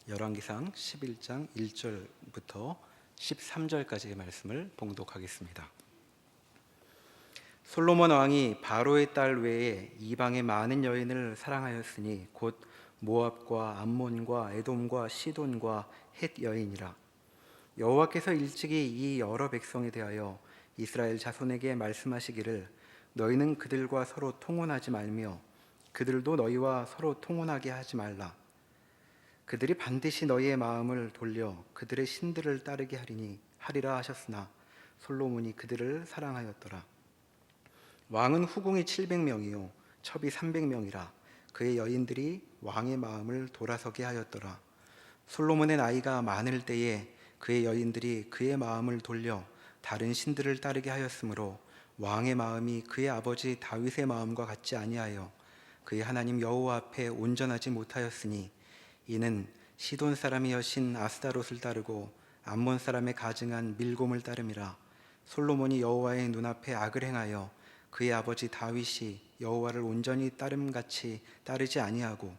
열왕기상 11장 1절부터 13절까지의 말씀을 봉독하겠습니다. 솔로몬 왕이 바로의 딸 외에 이방의 많은 여인을 사랑하였으니 곧 모압과 암몬과 에돔과 시돈과 헷 여인이라. 여호와께서 일찍이 이 여러 백성에 대하여 이스라엘 자손에게 말씀하시기를 너희는 그들과 서로 통혼하지 말며 그들도 너희와 서로 통혼하게 하지 말라. 그들이 반드시 너희의 마음을 돌려 그들의 신들을 따르게 하리라 하셨으나 솔로몬이 그들을 사랑하였더라. 왕은 후궁이 700명이요 첩이 300명이라. 그의 여인들이 왕의 마음을 돌아서게 하였더라. 솔로몬의 나이가 많을 때에 그의 여인들이 그의 마음을 돌려 다른 신들을 따르게 하였으므로 왕의 마음이 그의 아버지 다윗의 마음과 같지 아니하여 그의 하나님 여호와 앞에 온전하지 못하였으니 이는 시돈 사람의 여신 아스다롯을 따르고 암몬 사람의 가증한 밀곰을 따름이라. 솔로몬이 여호와의 눈앞에 악을 행하여 그의 아버지 다윗이 여호와를 온전히 따름같이 따르지 아니하고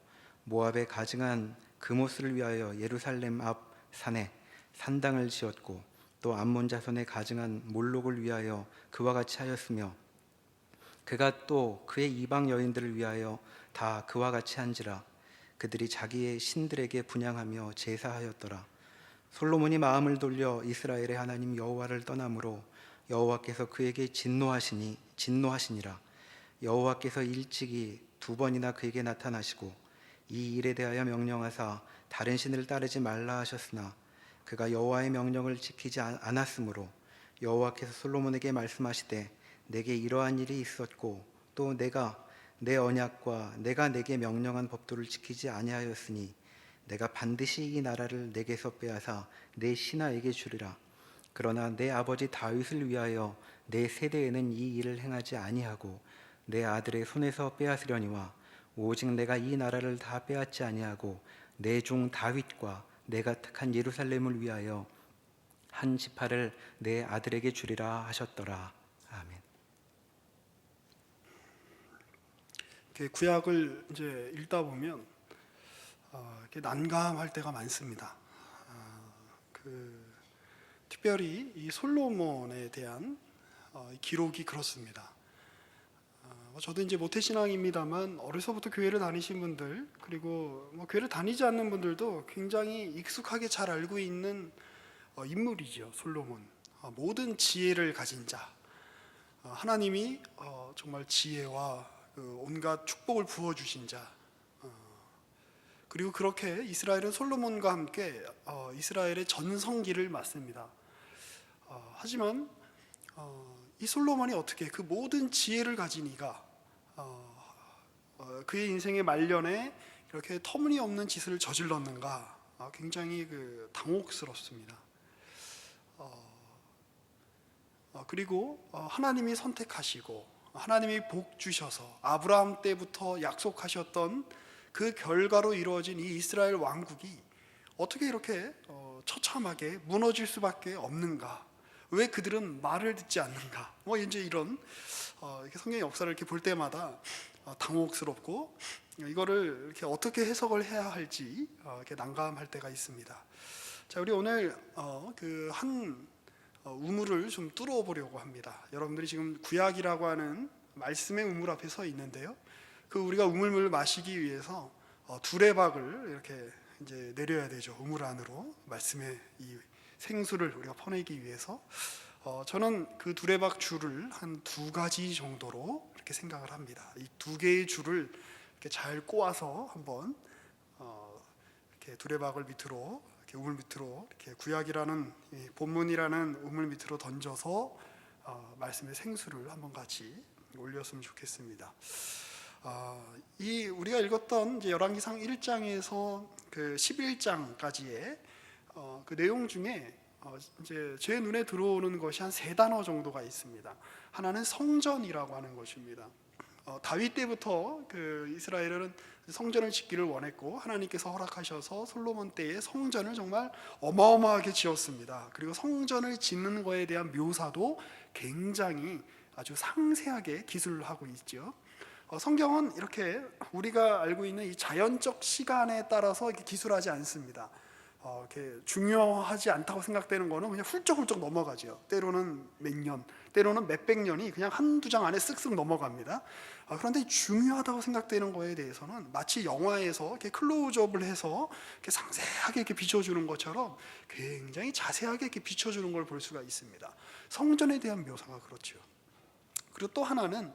모압의 가증한 그모스를 위하여 예루살렘 앞 산에 산당을 지었고 또 암몬 자손의 가증한 몰록을 위하여 그와 같이 하였으며 그가 또 그의 이방 여인들을 위하여 다 그와 같이 한지라. 그들이 자기의 신들에게 분향하며 제사하였더라. 솔로몬이 마음을 돌려 이스라엘의 하나님 여호와를 떠나므로 여호와께서 그에게 진노하시니라. 여호와께서 일찍이 2번이나 그에게 나타나시고 이 일에 대하여 명령하사 다른 신을 따르지 말라 하셨으나 그가 여호와의 명령을 지키지 않았으므로 여호와께서 솔로몬에게 말씀하시되 내게 이러한 일이 있었고 또 내가 내 언약과 내가 내게 명령한 법도를 지키지 아니하였으니 내가 반드시 이 나라를 내게서 빼앗아 내 신하에게 주리라. 그러나 내 아버지 다윗을 위하여 내 세대에는 이 일을 행하지 아니하고 내 아들의 손에서 빼앗으려니와 오직 내가 이 나라를 다 빼앗지 아니하고 내 종 다윗과 내가 택한 예루살렘을 위하여 한 지파를 내 아들에게 주리라 하셨더라. 아멘. 구약을 이제 읽다 보면 이렇게 난감할 때가 많습니다. 특별히 이 솔로몬에 대한 기록이 그렇습니다. 저도 이제 모태신앙입니다만 어려서부터 교회를 다니신 분들 그리고 교회를 다니지 않는 분들도 굉장히 익숙하게 잘 알고 있는 인물이죠. 솔로몬. 모든 지혜를 가진 자. 하나님이 정말 지혜와 온갖 축복을 부어주신 자. 그리고 그렇게 이스라엘은 솔로몬과 함께 이스라엘의 전성기를 맞습니다. 하지만 이 솔로몬이 어떻게 그 모든 지혜를 가진 이가 그의 인생의 말년에 이렇게 터무니없는 짓을 저질렀는가? 굉장히 당혹스럽습니다. 그리고 하나님이 선택하시고 하나님이 복 주셔서 아브라함 때부터 약속하셨던 그 결과로 이루어진 이 이스라엘 왕국이 어떻게 이렇게 처참하게 무너질 수밖에 없는가? 왜 그들은 말을 듣지 않는가? 이제 이런 이렇게 성경의 역사를 이렇게 볼 때마다 당혹스럽고 이거를 이렇게 어떻게 해석을 해야 할지 이렇게 난감할 때가 있습니다. 자, 우리 오늘 한 우물을 좀 뚫어보려고 합니다. 여러분들이 지금 구약이라고 하는 말씀의 우물 앞에 서 있는데요. 우리가 우물물을 마시기 위해서 두레박을 이렇게 이제 내려야 되죠. 우물 안으로 말씀의 이 생수를 우리가 퍼내기 위해서 저는 그 두레박 줄을 한 2가지 정도로 이렇게 생각을 합니다. 이 2개의 줄을 이렇게 잘 꼬아서 한번 이렇게 두레박을 밑으로 이렇게 우물 밑으로 이렇게 구약이라는 본문이라는 우물 밑으로 던져서 말씀의 생수를 한번 같이 올렸으면 좋겠습니다. 이 우리가 읽었던 이제 열왕기상 1장에서 그 11장까지의 그 내용 중에 이제 제 눈에 들어오는 것이 한 3단어 정도가 있습니다. 하나는 성전이라고 하는 것입니다. 다윗 때부터 이스라엘은 성전을 짓기를 원했고 하나님께서 허락하셔서 솔로몬 때에 성전을 정말 어마어마하게 지었습니다. 그리고 성전을 짓는 거에 대한 묘사도 굉장히 아주 상세하게 기술을 하고 있죠. 성경은 이렇게 우리가 알고 있는 이 자연적 시간에 따라서 이렇게 기술하지 않습니다. 이렇게 중요하지 않다고 생각되는 거는 그냥 훌쩍훌쩍 넘어가죠. 때로는 몇 년, 때로는 몇백 년이 그냥 한두 장 안에 쓱쓱 넘어갑니다. 그런데 중요하다고 생각되는 거에 대해서는 마치 영화에서 이렇게 클로즈업을 해서 이렇게 상세하게 이렇게 비춰주는 것처럼 굉장히 자세하게 이렇게 비춰주는 걸 볼 수가 있습니다. 성전에 대한 묘사가 그렇죠. 그리고 또 하나는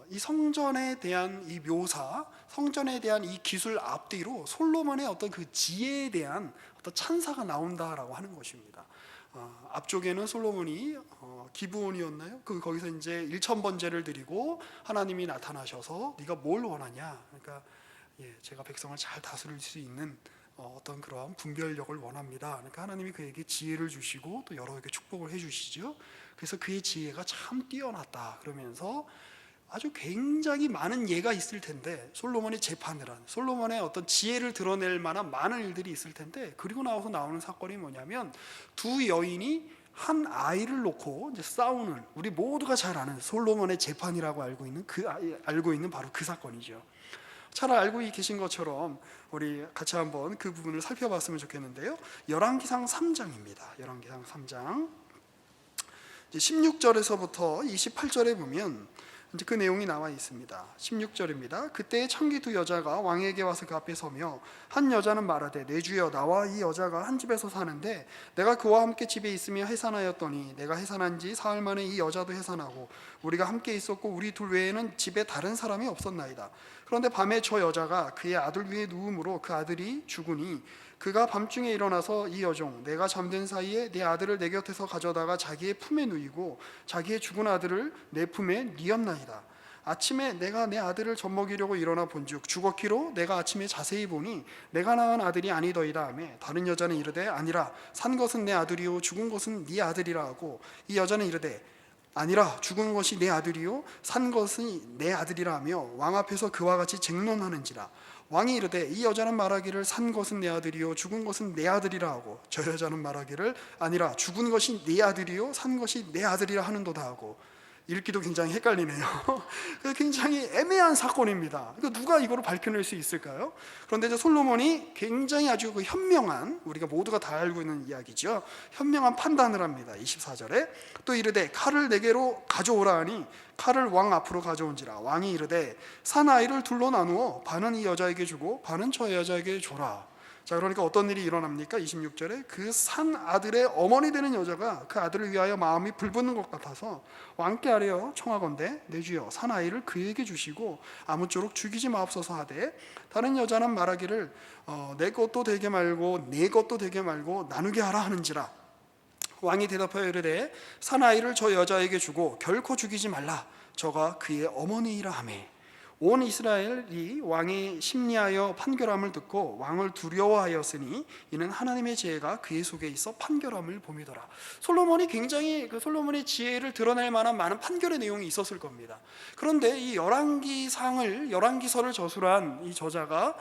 이 성전에 대한 이 묘사, 성전에 대한 이 기술 앞뒤로 솔로몬의 어떤 그 지혜에 대한 어떤 찬사가 나온다라고 하는 것입니다. 앞쪽에는 솔로몬이 기브온이었나요? 거기서 이제 1,000번제를 드리고 하나님이 나타나셔서 네가 뭘 원하냐? 그러니까 제가 백성을 잘 다스릴 수 있는 어떤 그런 분별력을 원합니다. 그러니까 하나님이 그에게 지혜를 주시고 또 여러 개 축복을 해주시죠. 그래서 그의 지혜가 참 뛰어났다. 그러면서 아주 굉장히 많은 예가 있을 텐데 솔로몬이 재판을 한 솔로몬의 어떤 지혜를 드러낼 만한 많은 일들이 있을 텐데 그리고 나와서 나오는 사건이 뭐냐면 두 여인이 한 아이를 놓고 이제 싸우는 우리 모두가 잘 아는 솔로몬의 재판이라고 알고 있는 바로 그 사건이죠. 잘 알고 계신 것처럼 우리 같이 한번 그 부분을 살펴봤으면 좋겠는데요. 열왕기상 3장입니다. 열왕기상 3장 16절에서부터 28절에 보면 이제 그 내용이 나와 있습니다. 16절입니다. 그때 청기 두 여자가 왕에게 와서 그 앞에 서며 한 여자는 말하되 내 주여 나와 이 여자가 한 집에서 사는데 내가 그와 함께 집에 있으며 해산하였더니 내가 해산한 지 사흘 만에 이 여자도 해산하고 우리가 함께 있었고 우리 둘 외에는 집에 다른 사람이 없었나이다. 그런데 밤에 저 여자가 그의 아들 위에 누움으로 그 아들이 죽으니 그가 밤중에 일어나서 이 여종 내가 잠든 사이에 내 아들을 내 곁에서 가져다가 자기의 품에 누이고 자기의 죽은 아들을 내 품에 뉘었나이다. 아침에 내가 내 아들을 젖먹이려고 일어나 본즉 죽었기로 내가 아침에 자세히 보니 내가 낳은 아들이 아니더이다 하며 다른 여자는 이르되 아니라 산 것은 내 아들이요 죽은 것은 네 아들이라 하고 이 여자는 이르되 아니라 죽은 것이 내 아들이요 산 것이 내 아들이라 하며 왕 앞에서 그와 같이 쟁론하는지라. 왕이 이르되 이 여자는 말하기를 산 것은 내 아들이요 죽은 것은 내 아들이라 하고 저 여자는 말하기를 아니라 죽은 것이 네 아들이요 산 것이 내 아들이라 하는도다 하고. 읽기도 굉장히 헷갈리네요. 굉장히 애매한 사건입니다. 누가 이거를 밝혀낼 수 있을까요? 그런데 이제 솔로몬이 굉장히 아주 그 현명한, 우리가 모두가 다 알고 있는 이야기죠. 현명한 판단을 합니다. 24절에 또 이르되 칼을 내게로 가져오라 하니 칼을 왕 앞으로 가져온지라. 왕이 이르되 산 아이를 둘로 나누어 반은 이 여자에게 주고 반은 저 여자에게 줘라. 자, 그러니까 어떤 일이 일어납니까? 26절에 그 산 아들의 어머니 되는 여자가 그 아들을 위하여 마음이 불붙는 것 같아서 왕께 아뢰어 청하건대 내 주여 산 아이를 그에게 주시고 아무쪼록 죽이지 마옵소서 하되 다른 여자는 말하기를 내 것도 되게 말고 내 것도 되게 말고 나누게 하라 하는지라. 왕이 대답하여 이르되 산 아이를 저 여자에게 주고 결코 죽이지 말라. 저가 그의 어머니이라 하매 온 이스라엘이 왕이 심리하여 판결함을 듣고 왕을 두려워하였으니 이는 하나님의 지혜가 그의 속에 있어 판결함을 봄이더라. 솔로몬이 굉장히 솔로몬의 지혜를 드러낼 만한 많은 판결의 내용이 있었을 겁니다. 그런데 이 열왕기서를 저술한 이 저자가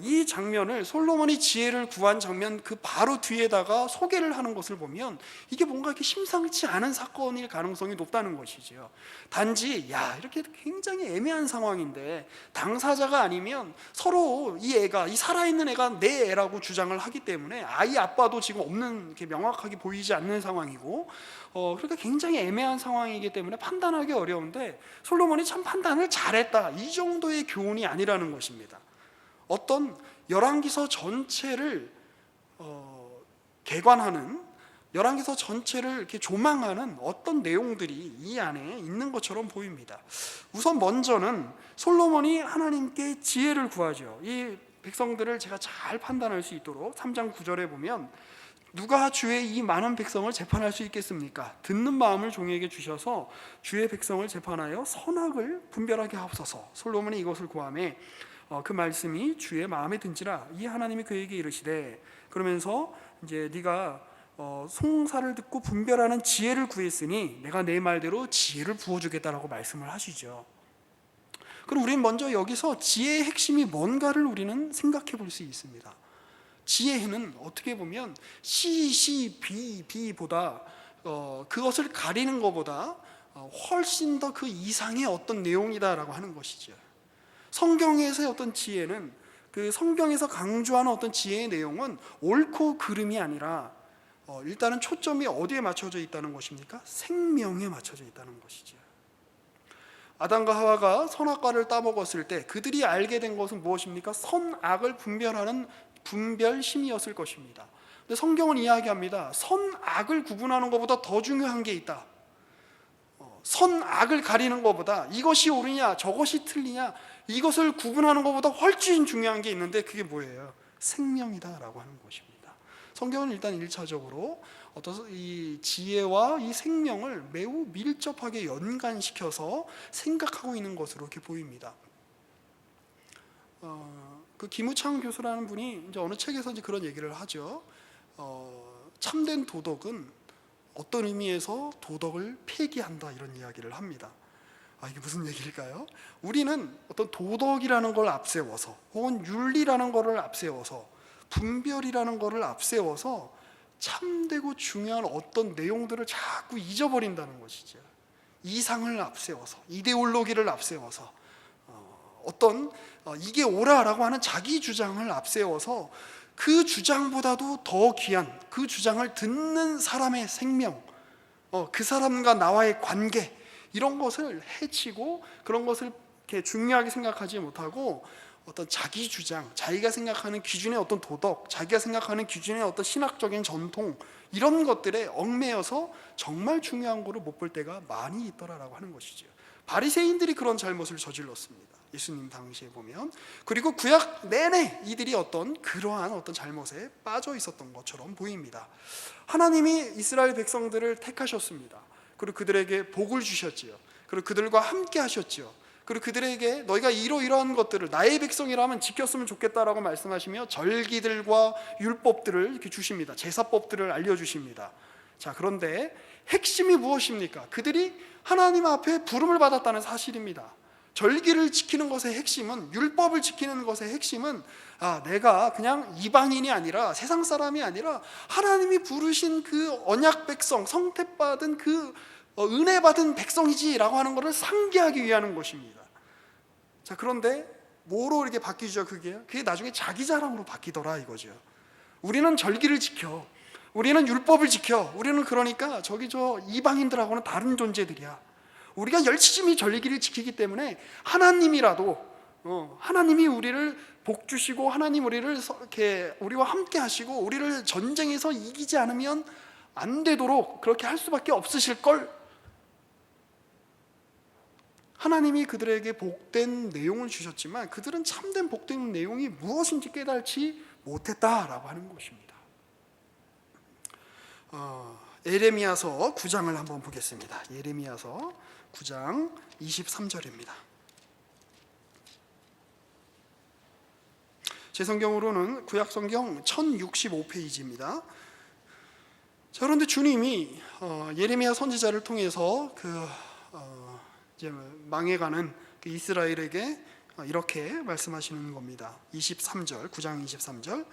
이 장면을 솔로몬이 지혜를 구한 장면 그 바로 뒤에다가 소개를 하는 것을 보면 이게 뭔가 이렇게 심상치 않은 사건일 가능성이 높다는 것이죠. 단지 이렇게 굉장히 애매한 상황인데 당사자가 아니면 서로 이 살아있는 애가 내 애라고 주장을 하기 때문에 아이 아빠도 지금 없는, 이렇게 명확하게 보이지 않는 상황이고 그러니까 굉장히 애매한 상황이기 때문에 판단하기 어려운데 솔로몬이 참 판단을 잘했다, 이 정도의 교훈이 아니라는 것입니다. 어떤 열왕기서 전체를 개관하는, 열왕기서 전체를 이렇게 조망하는 어떤 내용들이 이 안에 있는 것처럼 보입니다. 우선 먼저는 솔로몬이 하나님께 지혜를 구하죠. 이 백성들을 제가 잘 판단할 수 있도록 3장 9절에 보면 누가 주의 이 많은 백성을 재판할 수 있겠습니까? 듣는 마음을 종에게 주셔서 주의 백성을 재판하여 선악을 분별하게 하옵소서. 솔로몬이 이것을 구하며 그 말씀이 주의 마음에 든지라. 이 하나님이 그에게 이르시되, 그러면서 이제 네가 송사를 듣고 분별하는 지혜를 구했으니 내가 내 말대로 지혜를 부어주겠다라고 말씀을 하시죠. 그럼 우리는 먼저 여기서 지혜의 핵심이 뭔가를 우리는 생각해 볼 수 있습니다. 지혜는 어떻게 보면 B보다 그것을 가리는 것보다 훨씬 더 그 이상의 어떤 내용이다라고 하는 것이죠. 성경에서의 어떤 지혜는, 그 성경에서 강조하는 어떤 지혜의 내용은 옳고 그름이 아니라 일단은 초점이 어디에 맞춰져 있다는 것입니까? 생명에 맞춰져 있다는 것이죠. 아담과 하와가 선악과를 따먹었을 때 그들이 알게 된 것은 무엇입니까? 선악을 분별하는 분별심이었을 것입니다. 근데 성경은 이야기합니다. 선악을 구분하는 것보다 더 중요한 게 있다. 선악을 가리는 것보다 이것이 옳으냐 저것이 틀리냐 이것을 구분하는 것보다 훨씬 중요한 게 있는데 그게 뭐예요? 생명이다라고 하는 것입니다. 성경은 일단 1차적으로 어떤 이 지혜와 이 생명을 매우 밀접하게 연관시켜서 생각하고 있는 것으로 이렇게 보입니다. 그 김우창 교수라는 분이 이제 어느 책에서 이제 그런 얘기를 하죠. 참된 도덕은 어떤 의미에서 도덕을 폐기한다 이런 이야기를 합니다. 이게 무슨 얘기일까요? 우리는 어떤 도덕이라는 걸 앞세워서 혹은 윤리라는 것을 앞세워서 분별이라는 것을 앞세워서 참되고 중요한 어떤 내용들을 자꾸 잊어버린다는 것이죠. 이상을 앞세워서 이데올로기를 앞세워서 어떤 이게 옳아라고 하는 자기 주장을 앞세워서 그 주장보다도 더 귀한 그 주장을 듣는 사람의 생명, 그 사람과 나와의 관계 이런 것을 해치고 그런 것을 이렇게 중요하게 생각하지 못하고 어떤 자기 주장, 자기가 생각하는 기준의 어떤 도덕, 자기가 생각하는 기준의 어떤 신학적인 전통 이런 것들에 얽매여서 정말 중요한 거를 못 볼 때가 많이 있더라라고 하는 것이죠. 바리새인들이 그런 잘못을 저질렀습니다. 예수님 당시에 보면. 그리고 구약 내내 이들이 그러한 어떤 잘못에 빠져 있었던 것처럼 보입니다. 하나님이 이스라엘 백성들을 택하셨습니다. 그리고 그들에게 복을 주셨지요. 그리고 그들과 함께 하셨지요. 그리고 그들에게 너희가 이러이러한 것들을 나의 백성이라면 지켰으면 좋겠다라고 말씀하시며 절기들과 율법들을 이렇게 주십니다. 제사법들을 알려주십니다. 자, 그런데 핵심이 무엇입니까? 그들이 하나님 앞에 부름을 받았다는 사실입니다. 절기를 지키는 것의 핵심은, 율법을 지키는 것의 핵심은 내가 그냥 이방인이 아니라 세상 사람이 아니라 하나님이 부르신 그 언약 백성, 성택받은 그 은혜 받은 백성이지라고 하는 것을 상기하기 위한 것입니다. 자, 그런데 뭐로 이렇게 바뀌죠? 그게 나중에 자기 자랑으로 바뀌더라 이거죠. 우리는 절기를 지켜, 우리는 율법을 지켜, 우리는 그러니까 저 이방인들하고는 다른 존재들이야. 우리가 열심히 절기를 지키기 때문에 하나님이라도 하나님이 우리를 복 주시고 하나님 우리를 이렇게 우리와 함께 하시고 우리를 전쟁에서 이기지 않으면 안 되도록 그렇게 할 수밖에 없으실 걸. 하나님이 그들에게 복된 내용을 주셨지만 그들은 참된 복된 내용이 무엇인지 깨달지 못했다라고 하는 것입니다. 예레미야서 9장을 한번 보겠습니다. 예레미야서 9장 23절입니다. 제 성경으로는 구약성경 1065페이지입니다. 자, 그런데 주님이 예레미야 선지자를 통해서 이제 망해가는 그 이스라엘에게 이렇게 말씀하시는 겁니다. 23절, 9장 23절.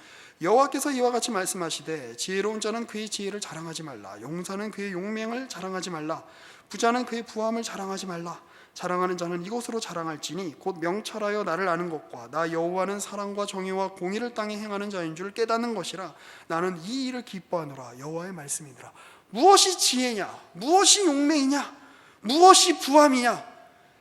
여호와께서 이와 같이 말씀하시되 지혜로운 자는 그의 지혜를 자랑하지 말라. 용사는 그의 용맹을 자랑하지 말라. 부자는 그의 부함을 자랑하지 말라. 자랑하는 자는 이것으로 자랑할지니 곧 명철하여 나를 아는 것과 나 여호와는 사랑과 정의와 공의를 땅에 행하는 자인 줄 깨닫는 것이라. 나는 이 일을 기뻐하노라. 여호와의 말씀이니라. 무엇이 지혜냐? 무엇이 용맹이냐? 무엇이 부함이냐?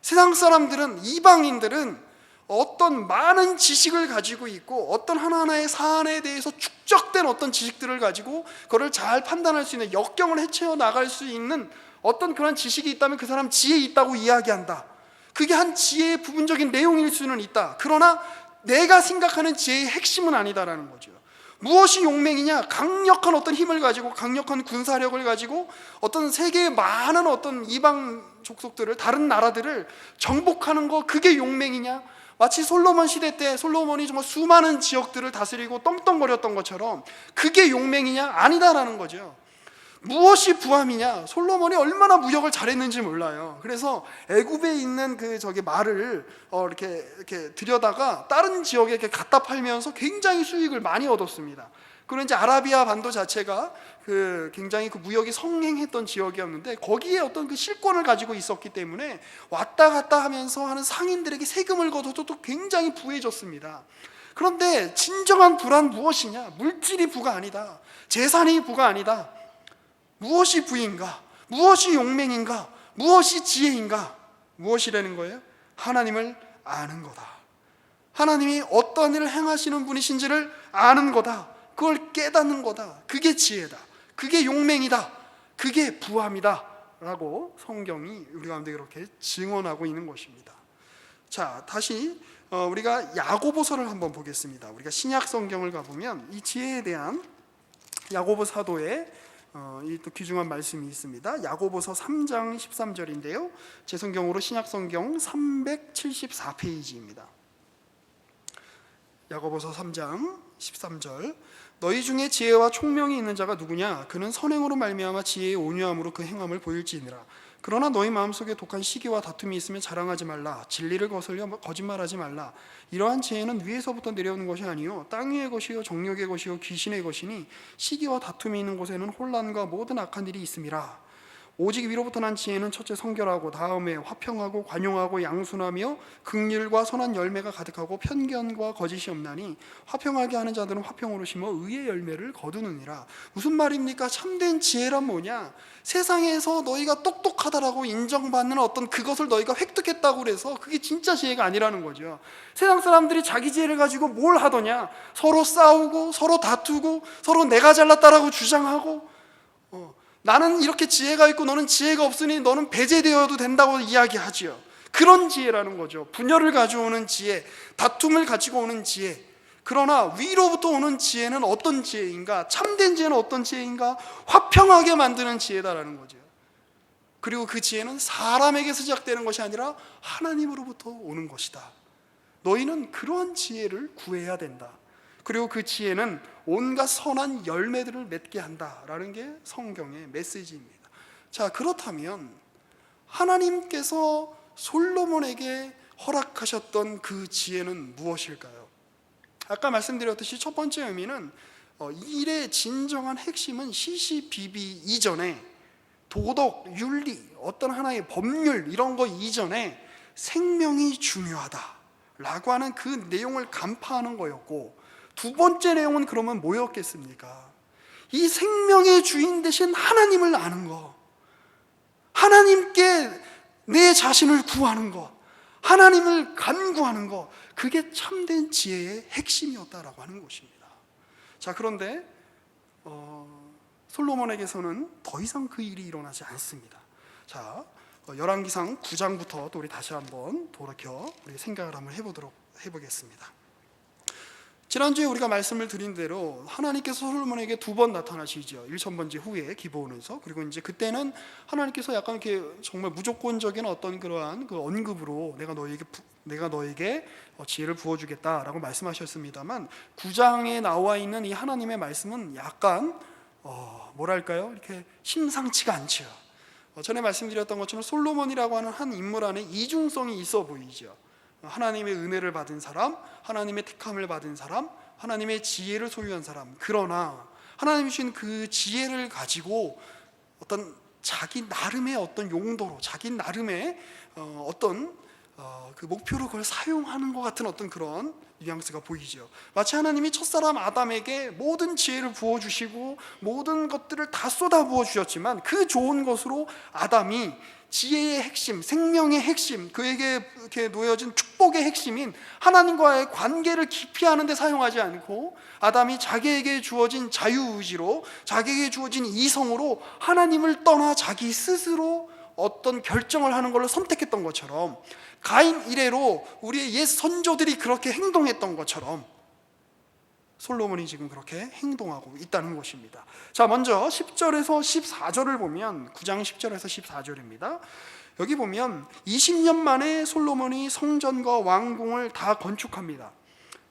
세상 사람들은, 이방인들은 어떤 많은 지식을 가지고 있고 어떤 하나하나의 사안에 대해서 축적된 어떤 지식들을 가지고 그걸 잘 판단할 수 있는, 역경을 헤쳐 나갈 수 있는 어떤 그런 지식이 있다면 그 사람 지혜 있다고 이야기한다. 그게 한 지혜의 부분적인 내용일 수는 있다. 그러나 내가 생각하는 지혜의 핵심은 아니다라는 거죠. 무엇이 용맹이냐? 강력한 어떤 힘을 가지고 강력한 군사력을 가지고 어떤 세계의 많은 어떤 이방 족속들을, 다른 나라들을 정복하는 거, 그게 용맹이냐? 마치 솔로몬 시대 때 솔로몬이 정말 수많은 지역들을 다스리고 떵떵거렸던 것처럼 그게 용맹이냐? 아니다라는 거죠. 무엇이 부함이냐? 솔로몬이 얼마나 무역을 잘했는지 몰라요. 그래서 애굽에 있는 저기 말을 이렇게 들여다가 다른 지역에 이렇게 갖다 팔면서 굉장히 수익을 많이 얻었습니다. 그리고 이제 아라비아 반도 자체가 굉장히 무역이 성행했던 지역이었는데 거기에 어떤 실권을 가지고 있었기 때문에 왔다 갔다 하면서 하는 상인들에게 세금을 걷어도 또 굉장히 부해졌습니다. 그런데 진정한 부란 무엇이냐? 물질이 부가 아니다. 재산이 부가 아니다. 무엇이 부인가? 무엇이 용맹인가? 무엇이 지혜인가? 무엇이라는 거예요? 하나님을 아는 거다. 하나님이 어떤 일을 행하시는 분이신지를 아는 거다. 그걸 깨닫는 거다. 그게 지혜다. 그게 용맹이다. 그게 부함이다. 라고 성경이 우리 가운데 그렇게 증언하고 있는 것입니다. 자, 다시 우리가 야고보서를 한번 보겠습니다. 우리가 신약 성경을 가보면 이 지혜에 대한 야고보 사도의 이 또 귀중한 말씀이 있습니다. 야고보서 3장 13절인데요. 제 성경으로 신약 성경 374페이지입니다. 야고보서 3장 13절. 너희 중에 지혜와 총명이 있는 자가 누구냐? 그는 선행으로 말미암아 지혜의 온유함으로 그 행함을 보일지니라. 그러나 너희 마음속에 독한 시기와 다툼이 있으면 자랑하지 말라. 진리를 거슬려 거짓말하지 말라. 이러한 지혜는 위에서부터 내려오는 것이 아니요 땅 위의 것이요 정욕의 것이요 귀신의 것이니 시기와 다툼이 있는 곳에는 혼란과 모든 악한 일이 있음이라. 오직 위로부터 난 지혜는 첫째 성결하고 다음에 화평하고 관용하고 양순하며 긍휼과 선한 열매가 가득하고 편견과 거짓이 없나니 화평하게 하는 자들은 화평으로 심어 의의 열매를 거두느니라. 무슨 말입니까? 참된 지혜란 뭐냐? 세상에서 너희가 똑똑하다라고 인정받는 어떤 그것을 너희가 획득했다고 그래서 그게 진짜 지혜가 아니라는 거죠. 세상 사람들이 자기 지혜를 가지고 뭘 하더냐? 서로 싸우고 서로 다투고 서로 내가 잘났다라고 주장하고 나는 이렇게 지혜가 있고 너는 지혜가 없으니 너는 배제되어도 된다고 이야기하지요. 그런 지혜라는 거죠. 분열을 가져오는 지혜, 다툼을 가지고 오는 지혜. 그러나 위로부터 오는 지혜는 어떤 지혜인가? 참된 지혜는 어떤 지혜인가? 화평하게 만드는 지혜다라는 거죠. 그리고 그 지혜는 사람에게서 시작되는 것이 아니라 하나님으로부터 오는 것이다. 너희는 그러한 지혜를 구해야 된다. 그리고 그 지혜는 온갖 선한 열매들을 맺게 한다라는 게 성경의 메시지입니다. 자, 그렇다면 하나님께서 솔로몬에게 허락하셨던 그 지혜는 무엇일까요? 아까 말씀드렸듯이 첫 번째 의미는 일의 진정한 핵심은 시시비비 이전에 도덕, 윤리, 어떤 하나의 법률 이런 거 이전에 생명이 중요하다라고 하는 그 내용을 간파하는 거였고, 두 번째 내용은 그러면 뭐였겠습니까? 이 생명의 주인 되신 하나님을 아는 것, 하나님께 내 자신을 구하는 것, 하나님을 간구하는 것, 그게 참된 지혜의 핵심이었다라고 하는 것입니다. 자, 그런데 솔로몬에게서는 더 이상 그 일이 일어나지 않습니다. 자, 열왕기상 9장부터 또 우리 다시 한번 돌이켜 우리 생각을 한번 해보겠습니다. 지난주에 우리가 말씀을 드린 대로 하나님께서 솔로몬에게 두 번 나타나시죠. 1000번째 후에 기브온에서. 그리고 이제 그때는 하나님께서 약간 이렇게 정말 무조건적인 어떤 그러한 그 언급으로 내가 너에게 지혜를 부어주겠다라고 말씀하셨습니다만, 9장에 나와 있는 이 하나님의 말씀은 약간 뭐랄까요? 이렇게 심상치가 않죠. 전에 말씀드렸던 것처럼 솔로몬이라고 하는 한 인물 안에 이중성이 있어 보이죠. 하나님의 은혜를 받은 사람, 하나님의 택함을 받은 사람, 하나님의 지혜를 소유한 사람. 그러나 하나님이 주신 그 지혜를 가지고 어떤 자기 나름의 어떤 용도로, 자기 나름의 어떤 그 목표로 그걸 사용하는 것 같은 어떤 그런 뉘앙스가 보이죠. 마치 하나님이 첫사람 아담에게 모든 지혜를 부어주시고 모든 것들을 다 쏟아부어 주셨지만, 그 좋은 것으로 아담이 지혜의 핵심, 생명의 핵심, 그에게 이렇게 놓여진 축복의 핵심인 하나님과의 관계를 깊이 하는 데 사용하지 않고, 아담이 자기에게 주어진 자유의지로, 자기에게 주어진 이성으로 하나님을 떠나 자기 스스로 어떤 결정을 하는 걸로 선택했던 것처럼, 가인 이래로 우리의 옛 선조들이 그렇게 행동했던 것처럼 솔로몬이 지금 그렇게 행동하고 있다는 것입니다. 자, 먼저 10절에서 14절을 보면, 9장 10절에서 14절입니다. 여기 보면 20년 만에 솔로몬이 성전과 왕궁을 다 건축합니다.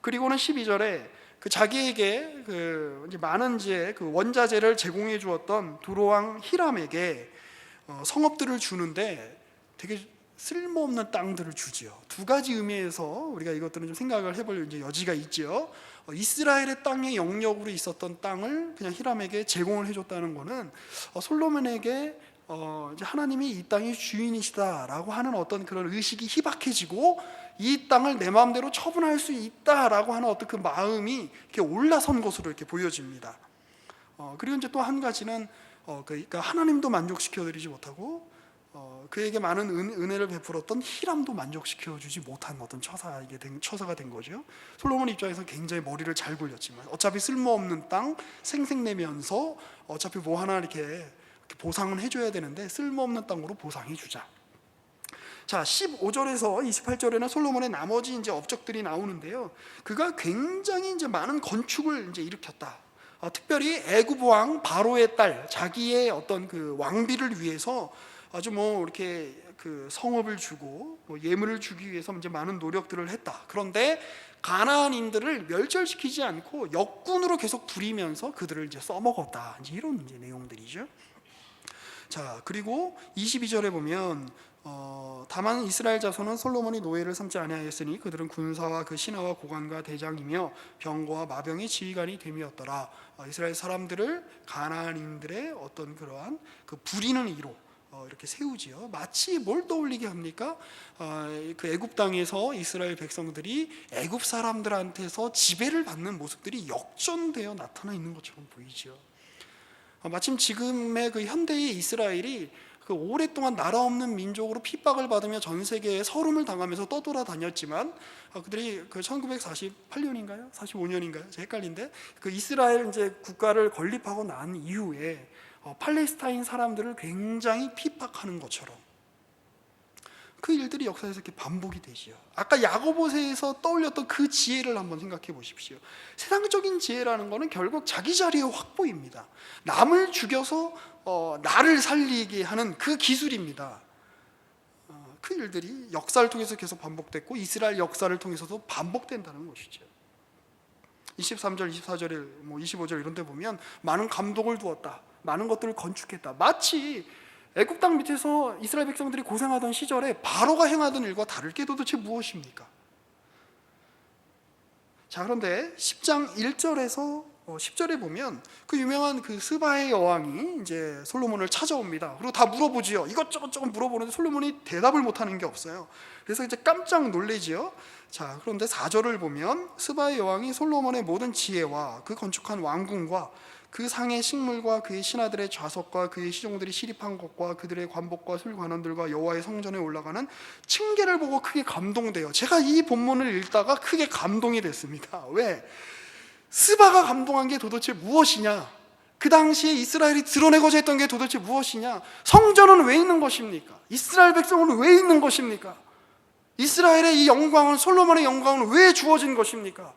그리고는 12절에 그 자기에게 이제 많은 이제 그 원자재를 제공해 주었던 두로왕 히람에게 성읍들을 주는데 되게 쓸모없는 땅들을 주지요. 두 가지 의미에서 우리가 이것들은 좀 생각을 해볼 이제 여지가 있지요. 이스라엘의 땅의 영역으로 있었던 땅을 그냥 히람에게 제공을 해줬다는 것은 솔로몬에게 이제 하나님이 이 땅의 주인이시다라고 하는 어떤 그런 의식이 희박해지고 이 땅을 내 마음대로 처분할 수 있다라고 하는 어떤 그 마음이 이렇게 올라선 것으로 이렇게 보여집니다. 그리고 이제 또 한 가지는 그러니까 하나님도 만족시켜드리지 못하고 그에게 많은 은혜를 베풀었던 히람도 만족시켜주지 못한 어떤 처사가 된 거죠. 솔로몬 입장에서 굉장히 머리를 잘 굴렸지만 어차피 쓸모없는 땅 생색내면서 어차피 뭐 하나 이렇게 보상은 해줘야 되는데 쓸모없는 땅으로 보상해주자. 자, 15절에서 28절에는 솔로몬의 나머지 이제 업적들이 나오는데요. 그가 굉장히 이제 많은 건축을 이제 일으켰다. 특별히 애굽 왕 바로의 딸, 자기의 어떤 그 왕비를 위해서 아주 뭐 이렇게 그 성읍을 주고 뭐 예물을 주기 위해서 이제 많은 노력들을 했다. 그런데 가나안인들을 멸절시키지 않고 역군으로 계속 부리면서 그들을 이제 써먹었다. 이제 이런 이제 내용들이죠. 자, 그리고 22절에 보면 다만 이스라엘 자손은 솔로몬이 노예를 삼지 아니하였으니 그들은 군사와 그 신하와 고관과 대장이며 병거와 마병의 지휘관이 됨이었더라. 이스라엘 사람들을 가나안인들의 어떤 그러한 그 부리는 이로 이렇게 세우지요. 마치 뭘 떠올리게 합니까? 그 애굽 땅에서 이스라엘 백성들이 애굽 사람들한테서 지배를 받는 모습들이 역전되어 나타나 있는 것처럼 보이죠. 마침 지금의 그 현대의 이스라엘이 그 오랫동안 나라 없는 민족으로 핍박을 받으며 전 세계에 서름을 당하면서 떠돌아다녔지만 그들이 그 1948년인가요? 45년인가요? 제가 헷갈린데 그 이스라엘 이제 국가를 건립하고 난 이후에 팔레스타인 사람들을 굉장히 핍박하는 것처럼 그 일들이 역사에서 이렇게 반복이 되지요. 아까 야고보서에서 떠올렸던 그 지혜를 한번 생각해 보십시오. 세상적인 지혜라는 것은 결국 자기 자리의 확보입니다. 남을 죽여서 나를 살리게 하는 그 기술입니다. 그 일들이 역사를 통해서 계속 반복됐고 이스라엘 역사를 통해서도 반복된다는 것이죠. 23절, 24절에 25절 이런 데 보면 많은 감동을 두었다. 많은 것들을 건축했다. 마치 애굽 땅 밑에서 이스라엘 백성들이 고생하던 시절에 바로가 행하던 일과 다를 게 도대체 무엇입니까? 자, 그런데 10장 1절에서 10절에 보면 그 유명한 그 스바의 여왕이 이제 솔로몬을 찾아옵니다. 그리고 다 물어보지요. 이것저것 물어보는데 솔로몬이 대답을 못하는 게 없어요. 그래서 이제 깜짝 놀래지요. 자, 그런데 4절을 보면 스바의 여왕이 솔로몬의 모든 지혜와 그 건축한 왕궁과 그 상의 식물과 그의 신하들의 좌석과 그의 시종들이 시립한 것과 그들의 관복과 술관원들과 여호와의 성전에 올라가는 층계를 보고 크게 감동돼요. 제가 이 본문을 읽다가 크게 감동이 됐습니다. 왜? 스바가 감동한 게 도대체 무엇이냐? 그 당시에 이스라엘이 드러내고자 했던 게 도대체 무엇이냐? 성전은 왜 있는 것입니까? 이스라엘 백성은 왜 있는 것입니까? 이스라엘의 이 영광은, 솔로몬의 영광은 왜 주어진 것입니까?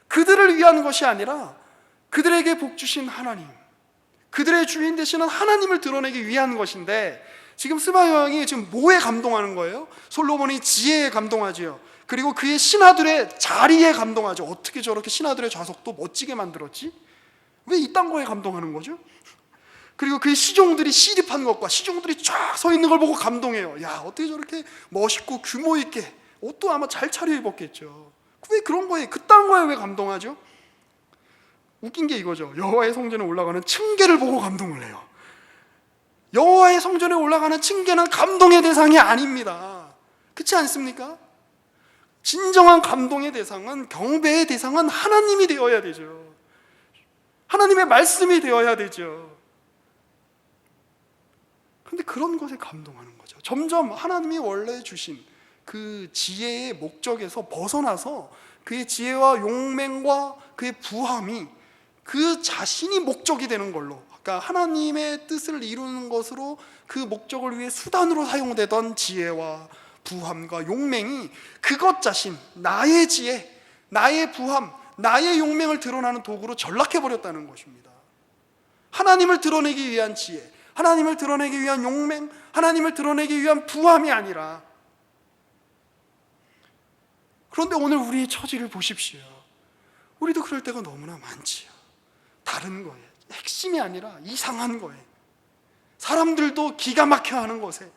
그들을 위한 것이 아니라 그들에게 복 주신 하나님, 그들의 주인 되시는 하나님을 드러내기 위한 것인데 지금 스바 여왕이 지금 뭐에 감동하는 거예요? 솔로몬이 지혜에 감동하지요. 그리고 그의 신하들의 자리에 감동하죠. 어떻게 저렇게 신하들의 좌석도 멋지게 만들었지? 왜 이딴 거에 감동하는 거죠? 그리고 그의 시종들이 시립한 것과 시종들이 쫙 서 있는 걸 보고 감동해요. 야, 어떻게 저렇게 멋있고 규모 있게 옷도 아마 잘 차려 입었겠죠. 왜 그런 거에, 그딴 거에 왜 감동하죠? 웃긴 게 이거죠. 여호와의 성전에 올라가는 층계를 보고 감동을 해요. 여호와의 성전에 올라가는 층계는 감동의 대상이 아닙니다. 그렇지 않습니까? 진정한 감동의 대상은, 경배의 대상은 하나님이 되어야 되죠. 하나님의 말씀이 되어야 되죠. 그런데 그런 것에 감동하는 거죠. 점점 하나님이 원래 주신 그 지혜의 목적에서 벗어나서 그의 지혜와 용맹과 그의 부함이 그 자신이 목적이 되는 걸로, 그러니까 하나님의 뜻을 이루는 것으로 그 목적을 위해 수단으로 사용되던 지혜와 부함과 용맹이 그것 자신, 나의 지혜, 나의 부함, 나의 용맹을 드러나는 도구로 전락해버렸다는 것입니다. 하나님을 드러내기 위한 지혜, 하나님을 드러내기 위한 용맹, 하나님을 드러내기 위한 부함이 아니라. 그런데 오늘 우리의 처지를 보십시오. 우리도 그럴 때가 너무나 많지요. 다른 거에, 핵심이 아니라 이상한 거에, 사람들도 기가 막혀 하는 것에.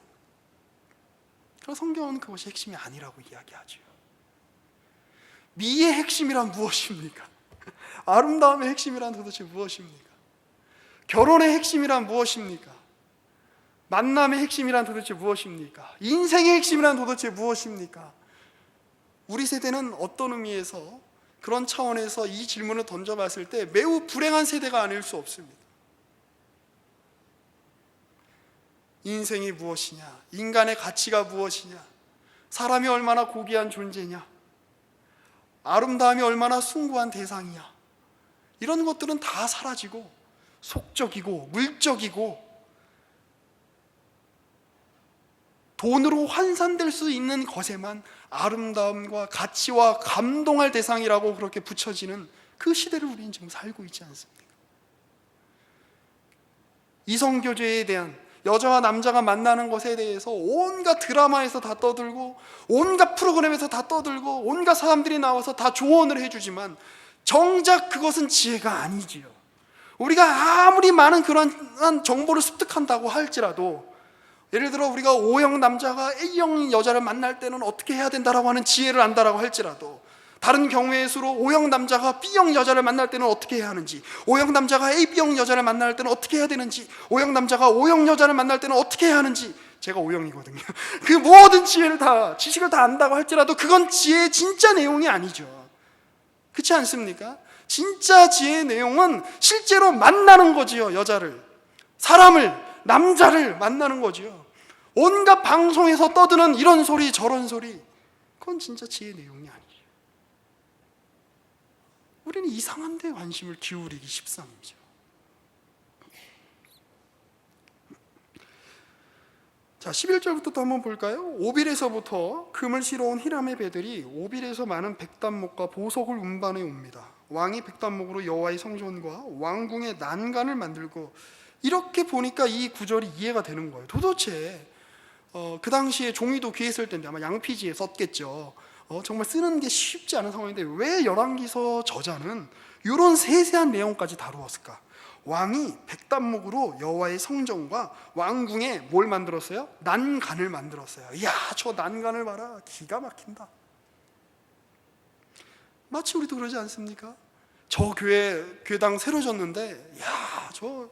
그러나 성경은 그것이 핵심이 아니라고 이야기하죠. 미의 핵심이란 무엇입니까? 아름다움의 핵심이란 도대체 무엇입니까? 결혼의 핵심이란 무엇입니까? 만남의 핵심이란 도대체 무엇입니까? 인생의 핵심이란 도대체 무엇입니까? 우리 세대는 어떤 의미에서, 그런 차원에서 이 질문을 던져봤을 때 매우 불행한 세대가 아닐 수 없습니다. 인생이 무엇이냐? 인간의 가치가 무엇이냐? 사람이 얼마나 고귀한 존재냐? 아름다움이 얼마나 숭고한 대상이냐? 이런 것들은 다 사라지고 속적이고 물적이고 돈으로 환산될 수 있는 것에만 아름다움과 가치와 감동할 대상이라고 그렇게 붙여지는 그 시대를 우리는 지금 살고 있지 않습니까? 이성교제에 대한, 여자와 남자가 만나는 것에 대해서 온갖 드라마에서 다 떠들고 온갖 프로그램에서 다 떠들고 온갖 사람들이 나와서 다 조언을 해주지만 정작 그것은 지혜가 아니지요. 우리가 아무리 많은 그런 정보를 습득한다고 할지라도, 예를 들어 우리가 O형 남자가 A형 여자를 만날 때는 어떻게 해야 된다라고 하는 지혜를 안다라고 할지라도, 다른 경우의 수로 O형 남자가 B형 여자를 만날 때는 어떻게 해야 하는지, O형 남자가 AB형 여자를 만날 때는 어떻게 해야 되는지, O형 남자가 O형 여자를 만날 때는 어떻게 해야 하는지, 제가 O형이거든요. 그 모든 지혜를 다, 지식을 다 안다고 할지라도 그건 지혜의 진짜 내용이 아니죠. 그렇지 않습니까? 진짜 지혜의 내용은 실제로 만나는 거지요. 여자를, 사람을, 남자를 만나는 거지요. 온갖 방송에서 떠드는 이런 소리 저런 소리, 그건 진짜 지혜의 내용이 아니죠. 우리는 이상한 데 관심을 기울이기 십상이죠. 자, 11절부터 또 한번 볼까요? 오빌에서부터 금을 실어온 히람의 배들이 오빌에서 많은 백단목과 보석을 운반해 옵니다. 왕이 백단목으로 여호와의 성전과 왕궁의 난간을 만들고, 이렇게 보니까 이 구절이 이해가 되는 거예요. 도대체 그 당시에 종이도 귀했을 텐데 아마 양피지에 썼겠죠. 정말 쓰는 게 쉽지 않은 상황인데 왜 열왕기서 저자는 이런 세세한 내용까지 다루었을까? 왕이 백단목으로 여호와의 성전과 왕궁에 뭘 만들었어요? 난간을 만들었어요. 이야, 저 난간을 봐라, 기가 막힌다. 마치 우리도 그러지 않습니까? 저 교회당 새로 졌는데, 야, 저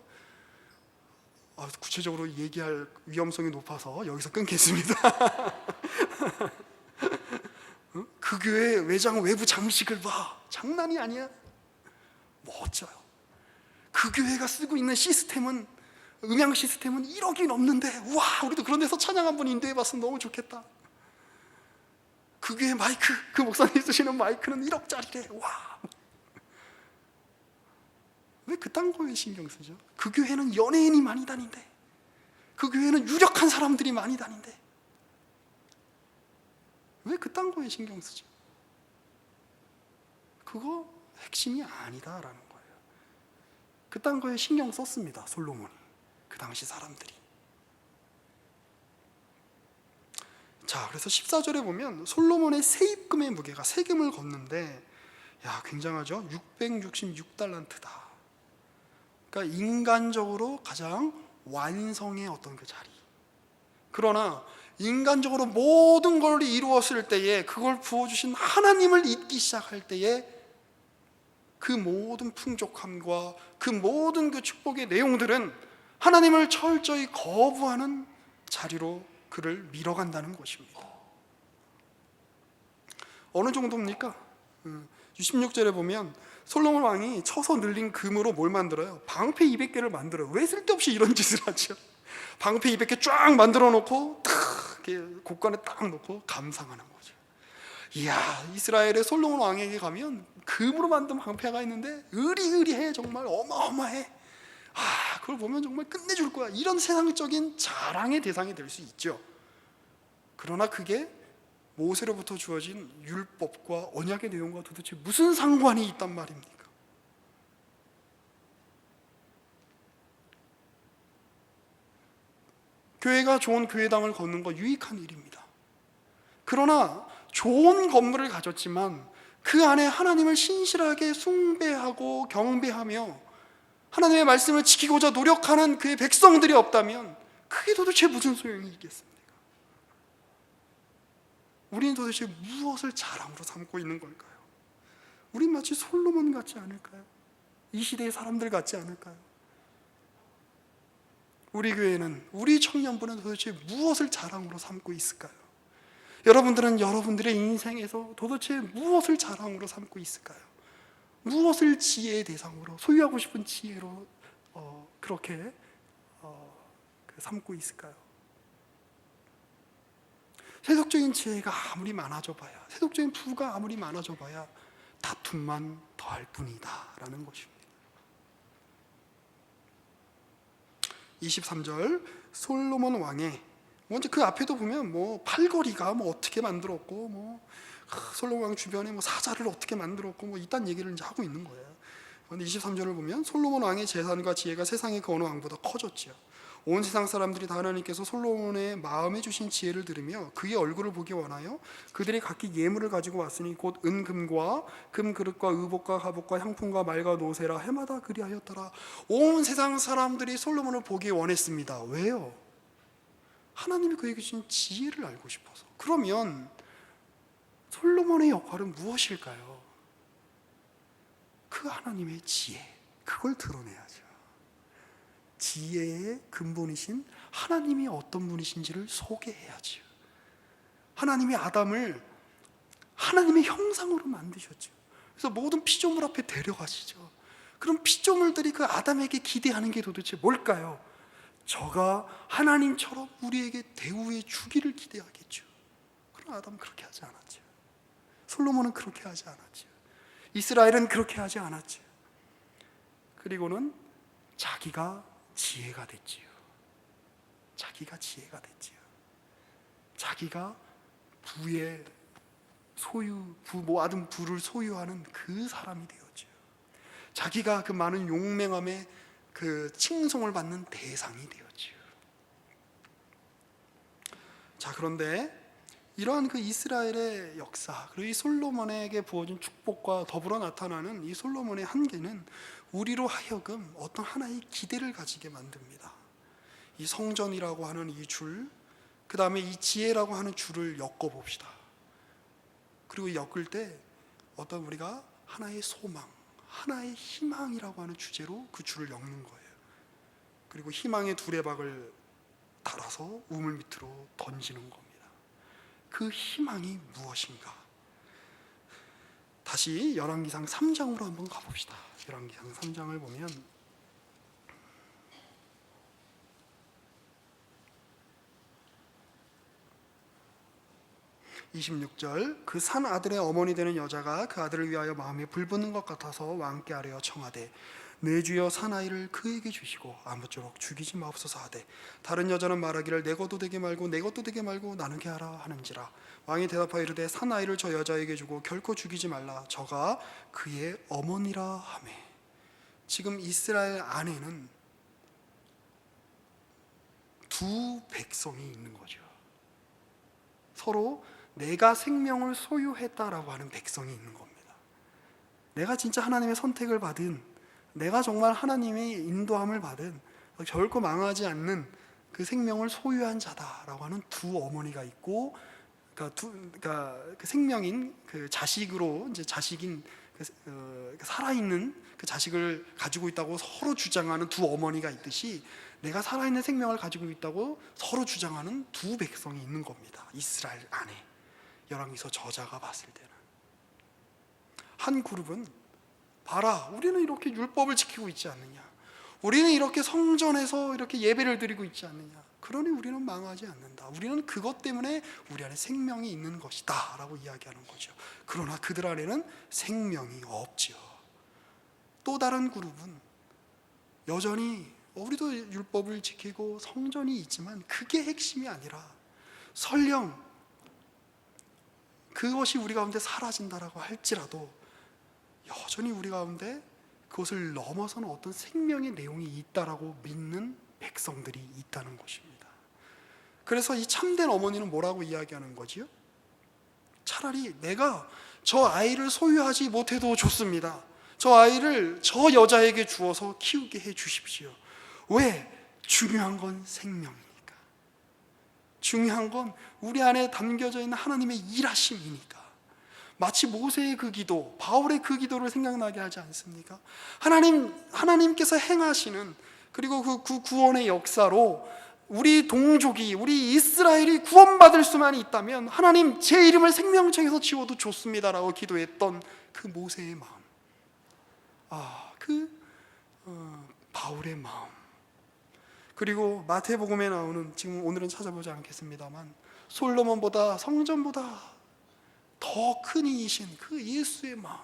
구체적으로 얘기할 위험성이 높아서 여기서 끊겠습니다. 그 교회 외장 외부 장식을 봐, 장난이 아니야. 멋져요. 그 교회가 쓰고 있는 시스템은, 음향 시스템은 1억이 넘는데, 와, 우리도 그런 데서 찬양 한번 인도해 봤으면 너무 좋겠다. 그 교회 마이크, 그 목사님 쓰시는 마이크는 1억짜리래. 와, 왜 그딴 거에 신경 쓰죠? 그 교회는 연예인이 많이 다닌대. 그 교회는 유력한 사람들이 많이 다닌대. 왜 그딴 거에 신경 쓰죠? 그거 핵심이 아니다라는 거예요. 그딴 거에 신경 썼습니다, 솔로몬이. 그 당시 사람들이. 자, 그래서 14절에 보면 솔로몬의 세입금의 무게가, 세금을 걷는데, 야, 굉장하죠? 666달란트다. 그러니까 인간적으로 가장 완성의 어떤 그 자리. 그러나 인간적으로 모든 걸 이루었을 때에, 그걸 부어주신 하나님을 잊기 시작할 때에 그 모든 풍족함과 그 모든 그 축복의 내용들은 하나님을 철저히 거부하는 자리로 그를 밀어간다는 것입니다. 어느 정도입니까? 16절에 보면 솔로몬 왕이 쳐서 늘린 금으로 뭘 만들어요? 방패 200개를 만들어요. 왜 쓸데없이 이런 짓을 하죠? 방패 200개 쫙 만들어 놓고 탁 곳간에 딱 놓고 감상하는 거죠. 이야, 이스라엘의 솔로몬 왕에게 가면 금으로 만든 방패가 있는데 으리으리해, 정말 어마어마해. 그걸 보면 정말 끝내줄 거야. 이런 세상적인 자랑의 대상이 될 수 있죠. 그러나 그게 모세로부터 주어진 율법과 언약의 내용과 도대체 무슨 상관이 있단 말입니까? 교회가 좋은 교회당을 걷는 거 유익한 일입니다. 그러나 좋은 건물을 가졌지만 그 안에 하나님을 신실하게 숭배하고 경배하며 하나님의 말씀을 지키고자 노력하는 그의 백성들이 없다면 그게 도대체 무슨 소용이 있겠습니까? 우리는 도대체 무엇을 자랑으로 삼고 있는 걸까요? 우린 마치 솔로몬 같지 않을까요? 이 시대의 사람들 같지 않을까요? 우리 교회는, 우리 청년부는 도대체 무엇을 자랑으로 삼고 있을까요? 여러분들은 여러분들의 인생에서 도대체 무엇을 자랑으로 삼고 있을까요? 무엇을 지혜의 대상으로, 소유하고 싶은 지혜로 그렇게 삼고 있을까요? 세속적인 지혜가 아무리 많아져 봐야, 세속적인 부가 아무리 많아져 봐야 다툼만 더할 뿐이다 라는 것입니다. 23절 솔로몬 왕의 먼저 그 앞에도 보면 팔걸이가 어떻게 만들었고 솔로몬 왕 주변에 사자를 어떻게 만들었고 이딴 얘기를 이제 하고 있는 거예요. 그런데 23절을 보면 솔로몬 왕의 재산과 지혜가 세상의 그 어느 왕보다 커졌지요. 온 세상 사람들이 다 하나님께서 솔로몬의 마음에 주신 지혜를 들으며 그의 얼굴을 보기 원하여 그들이 각기 예물을 가지고 왔으니 곧 은금과 금그릇과 의복과 갑옷과 향품과 말과 노새라 해마다 그리하였더라. 온 세상 사람들이 솔로몬을 보기 원했습니다. 왜요? 하나님이 그에게 주신 지혜를 알고 싶어서. 그러면 솔로몬의 역할은 무엇일까요? 그 하나님의 지혜, 그걸 드러내야죠. 지혜의 근본이신 하나님이 어떤 분이신지를 소개해야죠. 하나님이 아담을 하나님의 형상으로 만드셨죠. 그래서 모든 피조물 앞에 데려가시죠. 그럼 피조물들이 그 아담에게 기대하는 게 도대체 뭘까요? 저가 하나님처럼 우리에게 대우해 주기를 기대하겠죠. 그러나 아담은 그렇게 하지 않았죠. 솔로몬은 그렇게 하지 않았죠. 이스라엘은 그렇게 하지 않았죠. 그리고는 자기가 지혜가 됐지요. 자기가 지혜가 됐지요. 자기가 부의 소유, 모든 부를 소유하는 그 사람이 되었지요. 자기가 그 많은 용맹함의 그 칭송을 받는 대상이 되었지요. 자, 그런데 이러한 그 이스라엘의 역사, 그리고 이 솔로몬에게 부어진 축복과 더불어 나타나는 이 솔로몬의 한계는 우리로 하여금 어떤 하나의 기대를 가지게 만듭니다. 이 성전이라고 하는 이 줄, 그 다음에 이 지혜라고 하는 줄을 엮어봅시다. 그리고 엮을 때 어떤 우리가 하나의 소망, 하나의 희망이라고 하는 주제로 그 줄을 엮는 거예요. 그리고 희망의 두레박을 달아서 우물 밑으로 던지는 겁니다. 그 희망이 무엇인가? 다시 열왕기상 3장으로 한번 가봅시다. 열왕기상 3장을 보면 26절 그 산 아들의 어머니 되는 여자가 그 아들을 위하여 마음에 불붙는 것 같아서 왕께 아뢰어 청하되 내 주여 사나이를 그에게 주시고 아무쪼록 죽이지 마옵소서 하되 다른 여자는 말하기를 내 것도 되게 말고 내 것도 되게 말고 나누게 하라 하는지라. 왕이 대답하여 이르되 사나이를 저 여자에게 주고 결코 죽이지 말라. 저가 그의 어머니라 하매. 지금 이스라엘 안에는 두 백성이 있는 거죠. 서로 내가 생명을 소유했다라고 하는 백성이 있는 겁니다. 내가 진짜 하나님의 선택을 받은, 내가 정말 하나님의 인도함을 받은, 결코 망하지 않는 그 생명을 소유한 자다라고 하는 두 어머니가 있고, 그러니까 그 생명인 그 자식으로 이제 자식인 살아있는 그 자식을 가지고 있다고 서로 주장하는 두 어머니가 있듯이 내가 살아있는 생명을 가지고 있다고 서로 주장하는 두 백성이 있는 겁니다. 이스라엘 안에. 열왕기서 저자가 봤을 때는 한 그룹은 봐라, 우리는 이렇게 율법을 지키고 있지 않느냐, 우리는 이렇게 성전에서 이렇게 예배를 드리고 있지 않느냐, 그러니 우리는 망하지 않는다, 우리는 그것 때문에 우리 안에 생명이 있는 것이다 라고 이야기하는 거죠. 그러나 그들 안에는 생명이 없죠. 또 다른 그룹은 여전히 우리도 율법을 지키고 성전이 있지만 그게 핵심이 아니라 설령 그것이 우리 가운데 사라진다라고 할지라도 여전히 우리 가운데 그것을 넘어서는 어떤 생명의 내용이 있다라고 믿는 백성들이 있다는 것입니다. 그래서 이 참된 어머니는 뭐라고 이야기하는 거지요? 차라리 내가 저 아이를 소유하지 못해도 좋습니다. 저 아이를 저 여자에게 주어서 키우게 해 주십시오. 왜? 중요한 건 생명이니까. 중요한 건 우리 안에 담겨져 있는 하나님의 일하심이니까. 마치 모세의 그 기도, 바울의 그 기도를 생각나게 하지 않습니까? 하나님께서 행하시는, 그리고 그 구원의 역사로 우리 동족이, 우리 이스라엘이 구원받을 수만 있다면 하나님 제 이름을 생명책에서 지워도 좋습니다라고 기도했던 그 모세의 마음, 바울의 마음, 그리고 마태복음에 나오는, 지금 오늘은 찾아보지 않겠습니다만, 솔로몬보다 성전보다 더 큰 이이신 그 예수의 마음,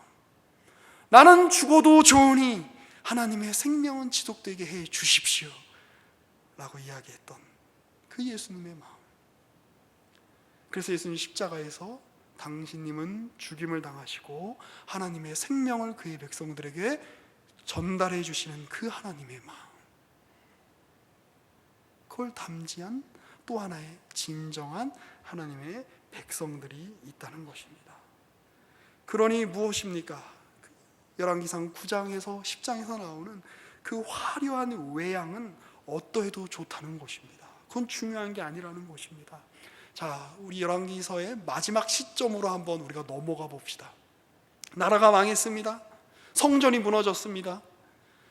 나는 죽어도 좋으니 하나님의 생명은 지속되게 해 주십시오 라고 이야기했던 그 예수님의 마음. 그래서 예수님 십자가에서 당신님은 죽임을 당하시고 하나님의 생명을 그의 백성들에게 전달해 주시는 그 하나님의 마음, 그걸 담지한 또 하나의 진정한 하나님의 백성들이 있다는 것입니다. 그러니 무엇입니까? 열왕기상 9장에서 10장에서 나오는 그 화려한 외양은 어떠해도 좋다는 것입니다. 그건 중요한 게 아니라는 것입니다. 자, 우리 열왕기서의 마지막 시점으로 한번 우리가 넘어가 봅시다. 나라가 망했습니다. 성전이 무너졌습니다.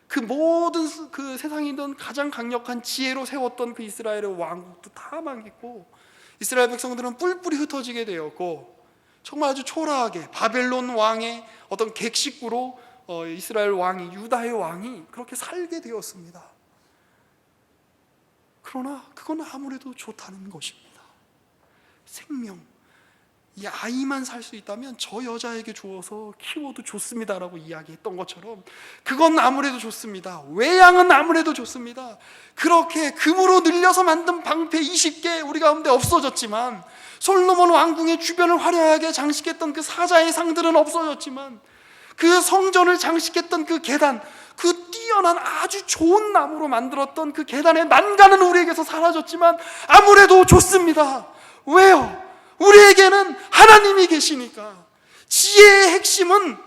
그 모든 그 세상에 있던 가장 강력한 지혜로 세웠던 그 이스라엘의 왕국도 다 망했고, 이스라엘 백성들은 뿔뿔이 흩어지게 되었고, 정말 아주 초라하게 바벨론 왕의 어떤 객식구로 이스라엘 왕이, 유다의 왕이 그렇게 살게 되었습니다. 그러나 그건 아무래도 좋다는 것입니다. 생명, 이 아이만 살 수 있다면 저 여자에게 주어서 키워도 좋습니다라고 이야기했던 것처럼 그건 아무래도 좋습니다. 외양은 아무래도 좋습니다. 그렇게 금으로 늘려서 만든 방패 20개 우리 가운데 없어졌지만, 솔로몬 왕궁의 주변을 화려하게 장식했던 그 사자의 상들은 없어졌지만, 그 성전을 장식했던 그 계단, 그 뛰어난 아주 좋은 나무로 만들었던 그 계단의 난간은 우리에게서 사라졌지만 아무래도 좋습니다. 왜요? 우리에게는 하나님이 계시니까. 지혜의 핵심은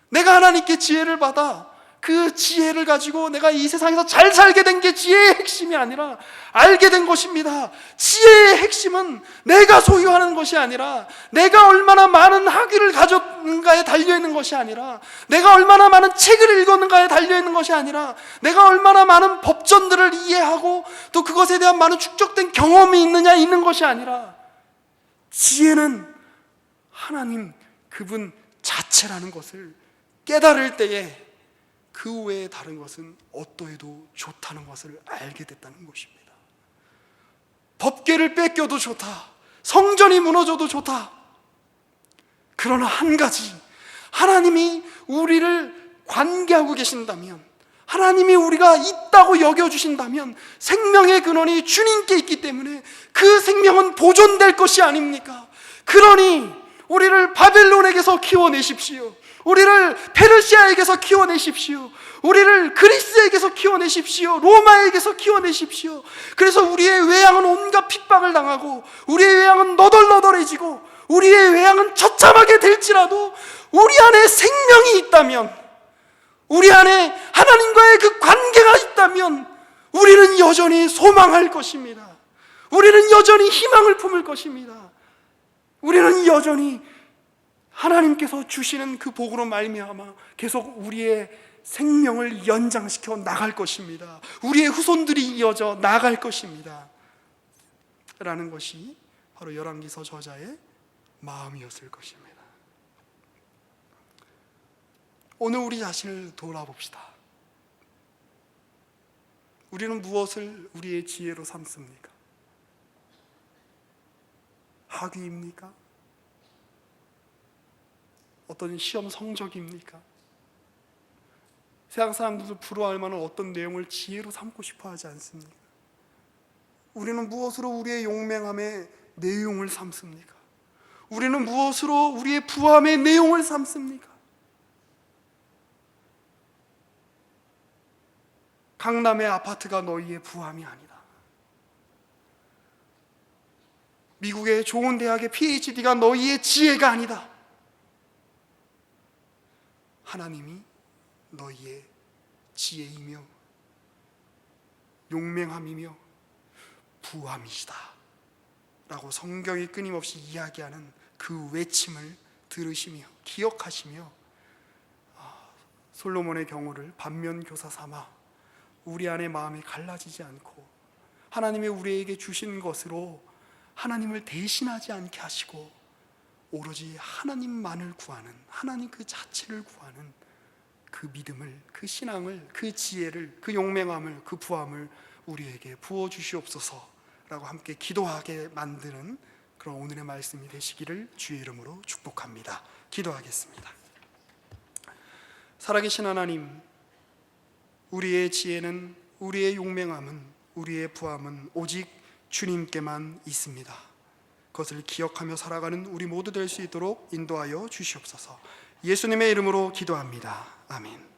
내가 하나님께 지혜를 받아 그 지혜를 가지고 내가 이 세상에서 잘 살게 된 게 지혜의 핵심이 아니라 알게 된 것입니다. 지혜의 핵심은 내가 소유하는 것이 아니라, 내가 얼마나 많은 학위를 가졌는가에 달려있는 것이 아니라, 내가 얼마나 많은 책을 읽었는가에 달려있는 것이 아니라, 내가 얼마나 많은 법전들을 이해하고 또 그것에 대한 많은 축적된 경험이 있는 것이 아니라, 지혜는 하나님 그분 자체라는 것을 깨달을 때에 그 외에 다른 것은 어떠해도 좋다는 것을 알게 됐다는 것입니다. 법궤를 뺏겨도 좋다, 성전이 무너져도 좋다. 그러나 한 가지, 하나님이 우리를 관계하고 계신다면, 하나님이 우리가 있다고 여겨주신다면 생명의 근원이 주님께 있기 때문에 그 생명은 보존될 것이 아닙니까? 그러니 우리를 바벨론에게서 키워내십시오. 우리를 페르시아에게서 키워내십시오. 우리를 그리스에게서 키워내십시오. 로마에게서 키워내십시오. 그래서 우리의 외양은 온갖 핍박을 당하고, 우리의 외양은 너덜너덜해지고, 우리의 외양은 처참하게 될지라도 우리 안에 생명이 있다면, 우리 안에 하나님과의 그 관계가 있다면 우리는 여전히 소망할 것입니다. 우리는 여전히 희망을 품을 것입니다. 우리는 여전히 하나님께서 주시는 그 복으로 말미암아 계속 우리의 생명을 연장시켜 나갈 것입니다. 우리의 후손들이 이어져 나갈 것입니다 라는 것이 바로 열왕기서 저자의 마음이었을 것입니다. 오늘 우리 자신을 돌아봅시다. 우리는 무엇을 우리의 지혜로 삼습니까? 학위입니까? 어떤 시험 성적입니까? 세상 사람들도 부러워할 만한 어떤 내용을 지혜로 삼고 싶어 하지 않습니까? 우리는 무엇으로 우리의 용맹함의 내용을 삼습니까? 우리는 무엇으로 우리의 부함의 내용을 삼습니까? 강남의 아파트가 너희의 부함이 아니다. 미국의 좋은 대학의 PhD가 너희의 지혜가 아니다. 하나님이 너희의 지혜이며 용맹함이며 부함이시다 라고 성경이 끊임없이 이야기하는 그 외침을 들으시며 기억하시며 솔로몬의 경우를 반면교사 삼아 우리 안에 마음이 갈라지지 않고 하나님이 우리에게 주신 것으로 하나님을 대신하지 않게 하시고 오로지 하나님만을 구하는, 하나님 그 자체를 구하는 그 믿음을, 그 신앙을, 그 지혜를, 그 용맹함을, 그 부함을 우리에게 부어주시옵소서라고 함께 기도하게 만드는 그런 오늘의 말씀이 되시기를 주의 이름으로 축복합니다. 기도하겠습니다. 살아계신 하나님, 우리의 지혜는, 우리의 용맹함은, 우리의 부함은 오직 주님께만 있습니다. 그것을 기억하며 살아가는 우리 모두 될 수 있도록 인도하여 주시옵소서. 예수님의 이름으로 기도합니다. 아멘.